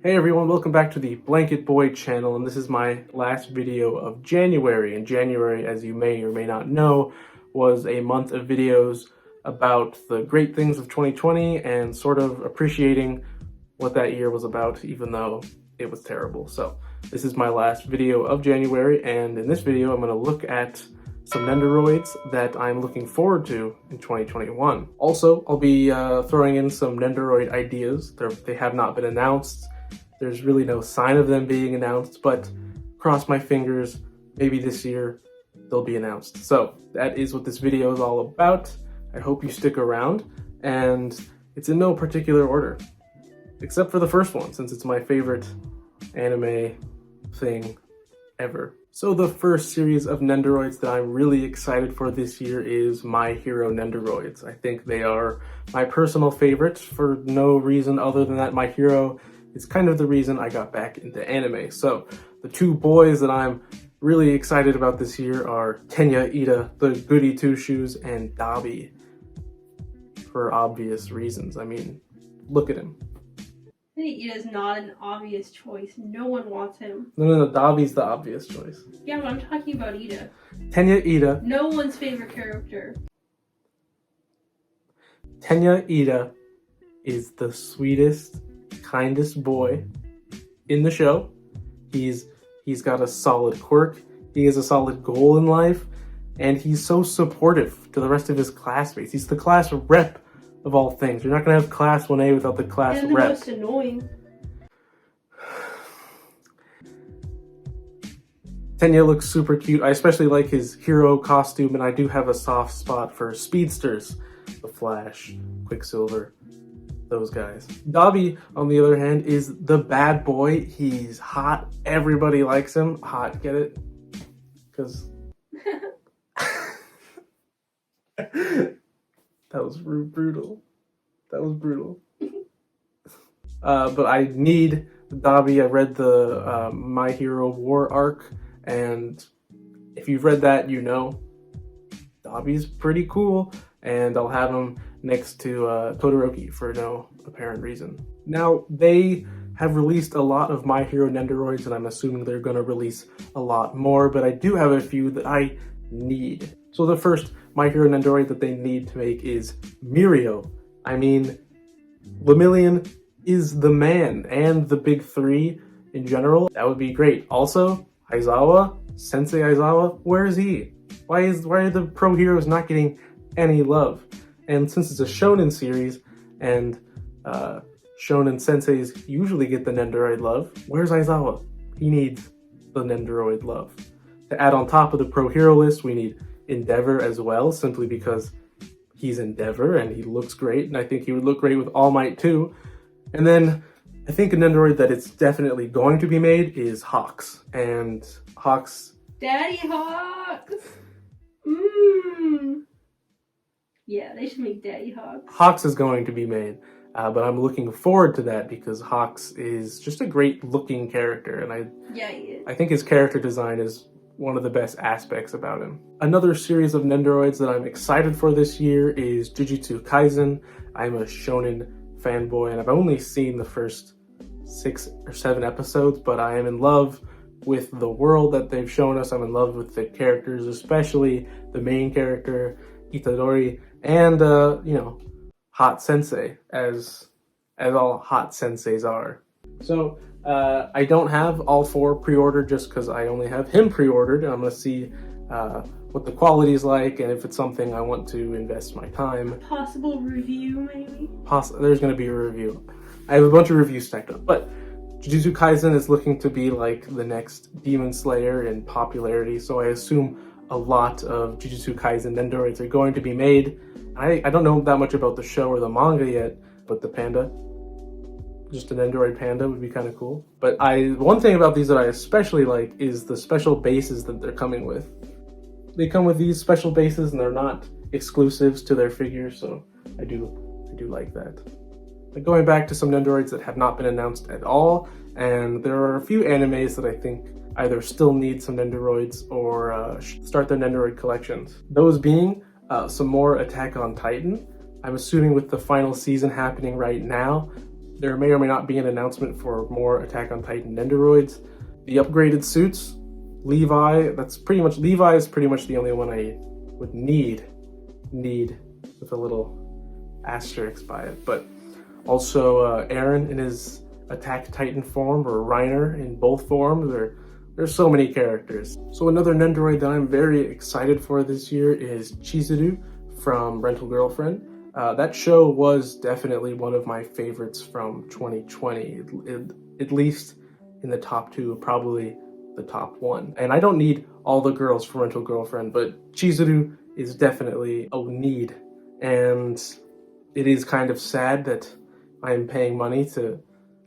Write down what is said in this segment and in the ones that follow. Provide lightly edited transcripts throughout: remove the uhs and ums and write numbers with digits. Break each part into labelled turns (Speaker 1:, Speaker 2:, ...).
Speaker 1: Hey everyone, welcome back to the Blanket Boy channel, and this is my last video of January. And January, as you may or may not know, was a month of videos about the great things of 2020 and sort of appreciating what that year was about, even though it was terrible. So this is my last video of January, and in this video I'm going to look at some nendoroids that I'm looking forward to in 2021. Also, I'll be throwing in some nendoroid ideas. They have not been announced. There's really no sign of them being announced, but cross my fingers, maybe this year they'll be announced. So that is what this video is all about. I hope you stick around, and it's in no particular order, except for the first one, since it's my favorite anime thing ever. So the first series of nendoroids that I'm really excited for this year is My Hero Nendoroids. I think they are my personal favorite for no reason other than that My Hero is kind of the reason I got back into anime. So the two boys that I'm really excited about this year are Tenya Ida, the goody two-shoes, and Dabi, for obvious reasons. I mean, look at him.
Speaker 2: Tenya Ida is not an obvious choice. No one wants him.
Speaker 1: No, Dabi's the obvious choice.
Speaker 2: Yeah, but I'm talking about Ida.
Speaker 1: Tenya Ida.
Speaker 2: No one's favorite character.
Speaker 1: Tenya Ida is the sweetest, kindest boy in the show. He's got a solid quirk, he has a solid goal in life, and he's so supportive to the rest of his classmates. He's the class rep of all things. You're not gonna have class 1A without the class
Speaker 2: and the
Speaker 1: rep.
Speaker 2: most annoying.
Speaker 1: Tenya looks super cute. I especially like his hero costume, and I do have a soft spot for speedsters. The Flash, Quicksilver, those guys. Dabi, on the other hand, is the bad boy. He's hot. Everybody likes him. Hot, get it? Because that was brutal. That was brutal. But I need Dabi. I read the My Hero War arc, and if you've read that, you know Dabi's pretty cool, and I'll have him next to Todoroki for no apparent reason. Now, they have released a lot of My Hero Nendoroids, and I'm assuming they're going to release a lot more, but I do have a few that I need. So the first My Hero Nendoroid that they need to make is Mirio. I mean, Lemillion is the man, and the big three in general. That would be great. Also, Aizawa, Sensei Aizawa, where is he? Why are the pro heroes not getting any love? And since it's a shonen series, and shonen senseis usually get the nendoroid love, where's Aizawa? He needs the nendoroid love. To add on top of the pro hero list, we need Endeavor as well, simply because he's Endeavor and he looks great, and I think he would look great with All Might too. And then I think a nendoroid that it's definitely going to be made is Hawks. And Hawks...
Speaker 2: Daddy Hawks! Yeah, they should make Daddy Hawks.
Speaker 1: Hawks is going to be made, but I'm looking forward to that because Hawks is just a great looking character, and
Speaker 2: Yeah, he is.
Speaker 1: I think his character design is one of the best aspects about him. Another series of nendoroids that I'm excited for this year is Jujutsu Kaisen. I'm a shonen fanboy, and I've only seen the first 6 or 7 episodes, but I am in love with the world that they've shown us. I'm in love with the characters, especially the main character, Itadori, and hot sensei, as all hot senseis are. So I don't have all 4 pre-ordered just because I only have him pre-ordered, and I'm gonna see what the quality is like, and if it's something I want to invest my time.
Speaker 2: Possible review, maybe?
Speaker 1: There's gonna be a review. I have a bunch of reviews stacked up, but Jujutsu Kaisen is looking to be like the next Demon Slayer in popularity, so I assume a lot of Jujutsu Kaisen nendoroids are going to be made. I don't know that much about the show or the manga yet, but the panda, just an nendoroid panda would be kind of cool. But one thing about these that I especially like is the special bases that they're coming with. They come with these special bases and they're not exclusives to their figures, so I do like that. But going back to some nendoroids that have not been announced at all, and there are a few animes that I think either still need some nendoroids or start their nendoroid collections. Those being some more Attack on Titan. I'm assuming with the final season happening right now, there may or may not be an announcement for more Attack on Titan nendoroids. The upgraded suits, Levi is pretty much the only one I would need with a little asterisk by it. But also Eren in his Attack Titan form, or Reiner in both forms. There's so many characters. So another nendoroid that I'm very excited for this year is Chizuru from Rental Girlfriend. That show was definitely one of my favorites from 2020, at least in the top 2, probably the top 1. And I don't need all the girls from Rental Girlfriend, but Chizuru is definitely a need. And it is kind of sad that I'm paying money to...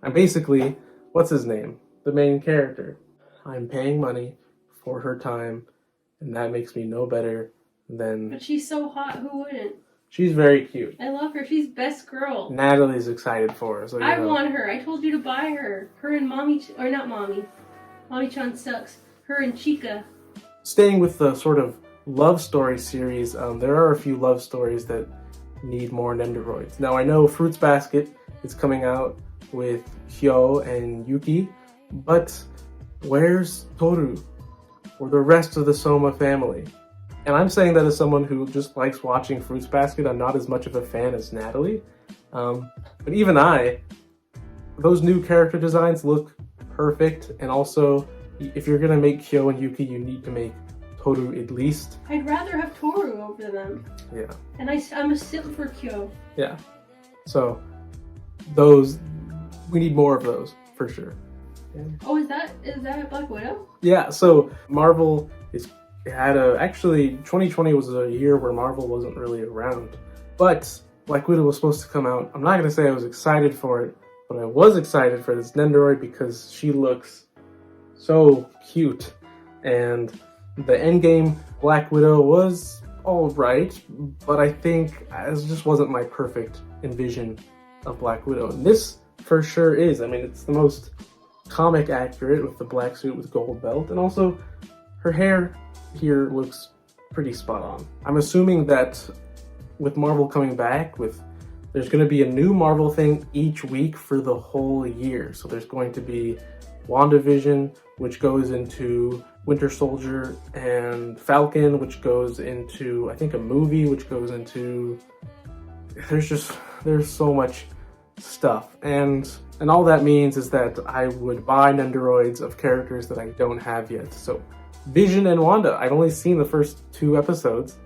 Speaker 1: I'm basically... What's his name? The main character. I'm paying money for her time, and that makes me no better than...
Speaker 2: But she's so hot, who wouldn't?
Speaker 1: She's very cute.
Speaker 2: I love her. She's best girl.
Speaker 1: Natalie's excited for her. So,
Speaker 2: I want her. I told you to buy her. Her and Mommy... Or not Mommy. Mommy-chan sucks. Her and Chica.
Speaker 1: Staying with the sort of love story series, there are a few love stories that need more nendoroids. Now, I know Fruits Basket is coming out with Hyo and Yuki, but where's Toru or the rest of the Soma family? And I'm saying that as someone who just likes watching Fruits Basket. I'm not as much of a fan as Natalie. But even those new character designs look perfect. And also, if you're going to make Hyo and Yuki, you need to make Toru at least.
Speaker 2: I'd rather have Toru over them.
Speaker 1: Yeah.
Speaker 2: And I'm a simp for Kyo.
Speaker 1: Yeah. So, we need more of those, for sure. Yeah.
Speaker 2: Oh, is that Black Widow?
Speaker 1: Yeah, so Marvel actually 2020 was a year where Marvel wasn't really around, but Black Widow was supposed to come out. I'm not going to say I was excited for it, but I was excited for this nendoroid because she looks so cute, and the endgame Black Widow was alright, but I think it just wasn't my perfect envision of Black Widow, and this for sure is. I mean, it's the most comic accurate with the black suit with gold belt, and also her hair here looks pretty spot on. I'm assuming that with Marvel coming back, there's going to be a new Marvel thing each week for the whole year. So there's going to be WandaVision, which goes into Winter Soldier, and Falcon, which goes into, I think, a movie, which goes into... There's so much stuff. And all that means is that I would buy nendoroids of characters that I don't have yet. So Vision and Wanda, I've only seen the first 2 episodes,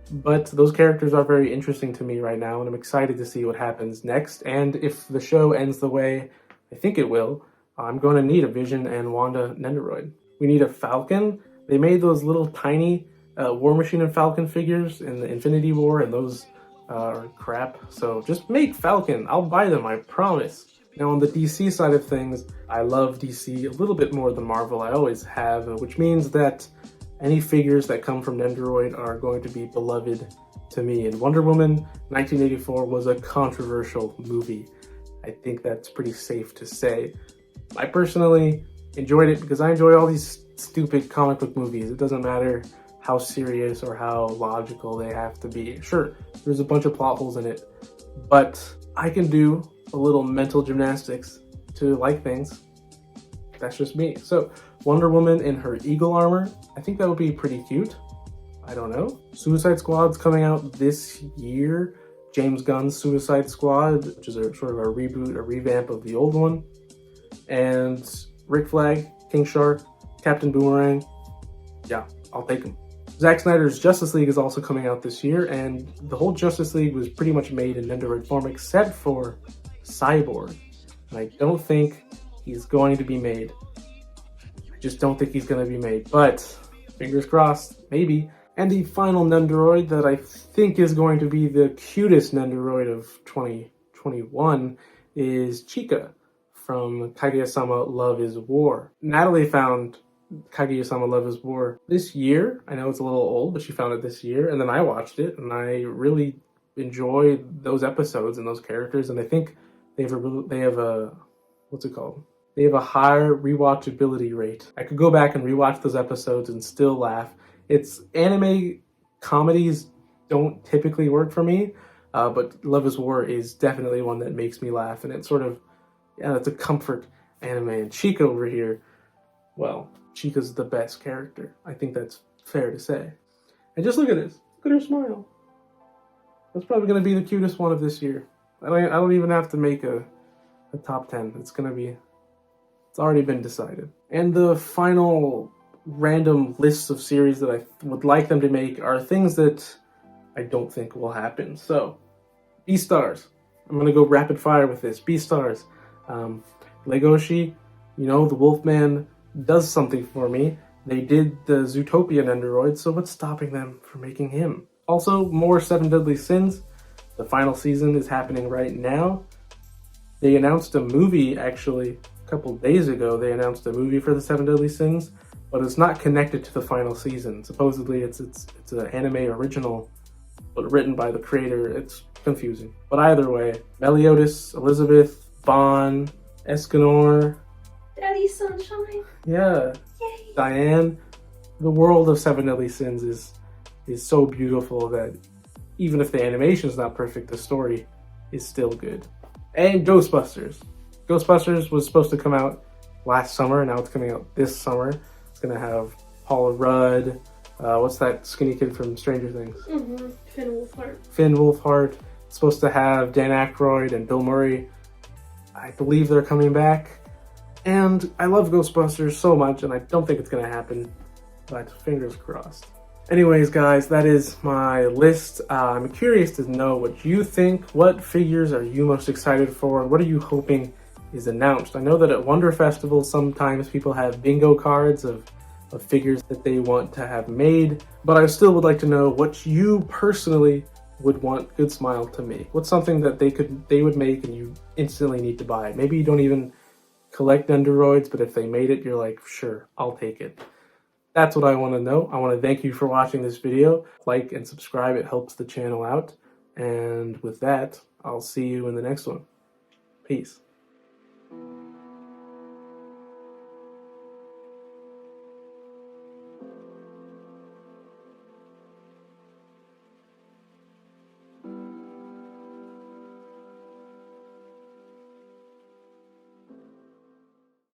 Speaker 1: but those characters are very interesting to me right now, and I'm excited to see what happens next. And if the show ends the way I think it will, I'm going to need a Vision and Wanda nendoroid. We need a Falcon. They made those little tiny War Machine and Falcon figures in the Infinity War, and those are crap. So just make Falcon. I'll buy them, I promise. Now on the DC side of things, I love DC a little bit more than Marvel. I always have, which means that any figures that come from Nendoroid are going to be beloved to me. And Wonder Woman 1984 was a controversial movie. I think that's pretty safe to say. I personally enjoyed it because I enjoy all these stupid comic book movies. It doesn't matter how serious or how logical they have to be. Sure, there's a bunch of plot holes in it, but I can do a little mental gymnastics to like things. That's just me. So Wonder Woman in her eagle armor, I think that would be pretty cute. I don't know. Suicide Squad's coming out this year. James Gunn's Suicide Squad, which is a sort of a reboot, a revamp of the old one. And Rick Flag, King Shark, Captain Boomerang. Yeah, I'll take them. Zack Snyder's Justice League is also coming out this year, and the whole Justice League was pretty much made in Nendoroid form except for Cyborg. And I don't think he's going to be made. I just don't think he's going to be made, but fingers crossed, maybe. And the final Nendoroid that I think is going to be the cutest Nendoroid of 2021 is Chica from Kaguya-sama Love is War. Natalie found Kaguya-sama Love is War this year. I know it's a little old, but she found it this year, and then I watched it, and I really enjoy those episodes and those characters, and I think they have a higher rewatchability rate. I could go back and rewatch those episodes and still laugh. It's anime comedies don't typically work for me, but Love is War is definitely one that makes me laugh, and it sort of Yeah, that's a comfort anime. And Chica over here, well, Chica's the best character. I think that's fair to say. And just look at this. Look at her smile. That's probably going to be the cutest one of this year. I don't even have to make a top 10. It's already been decided. And the final random lists of series that I would like them to make are things that I don't think will happen. So, B-Stars. I'm going to go rapid fire with this. B-Stars. Legoshi, you know, the Wolfman does something for me. They did the Zootopia nendoroids, so what's stopping them from making him? Also, more Seven Deadly Sins. The final season is happening right now. They announced a movie, actually, a couple days ago. They announced a movie for the Seven Deadly Sins, but it's not connected to the final season. Supposedly, it's an anime original, but written by the creator. It's confusing. But either way, Meliodas, Elizabeth, Vaughn, Escanor.
Speaker 2: Daddy Sunshine.
Speaker 1: Yeah.
Speaker 2: Yay.
Speaker 1: Diane. The world of Seven Deadly Sins is so beautiful that even if the animation is not perfect, the story is still good. And Ghostbusters. Ghostbusters was supposed to come out last summer, and now it's coming out this summer. It's going to have Paula Rudd. What's that skinny kid from Stranger Things?
Speaker 2: Mm-hmm. Finn Wolfhard.
Speaker 1: Finn Wolfhard. It's supposed to have Dan Aykroyd and Bill Murray. I believe they're coming back. And I love Ghostbusters so much, and I don't think it's going to happen. But fingers crossed. Anyways, guys, that is my list. I'm curious to know what you think. What figures are you most excited for? And what are you hoping is announced? I know that at Wonder Festival, sometimes people have bingo cards of figures that they want to have made. But I still would like to know what you personally would want Good Smile to make. What's something that they would make and you instantly need to buy? Maybe you don't even collect nendoroids, but if they made it, you're like, sure, I'll take it. That's what I want to know. I want to thank you for watching this video. Like and subscribe, it helps the channel out. And with that, I'll see you in the next one. Peace.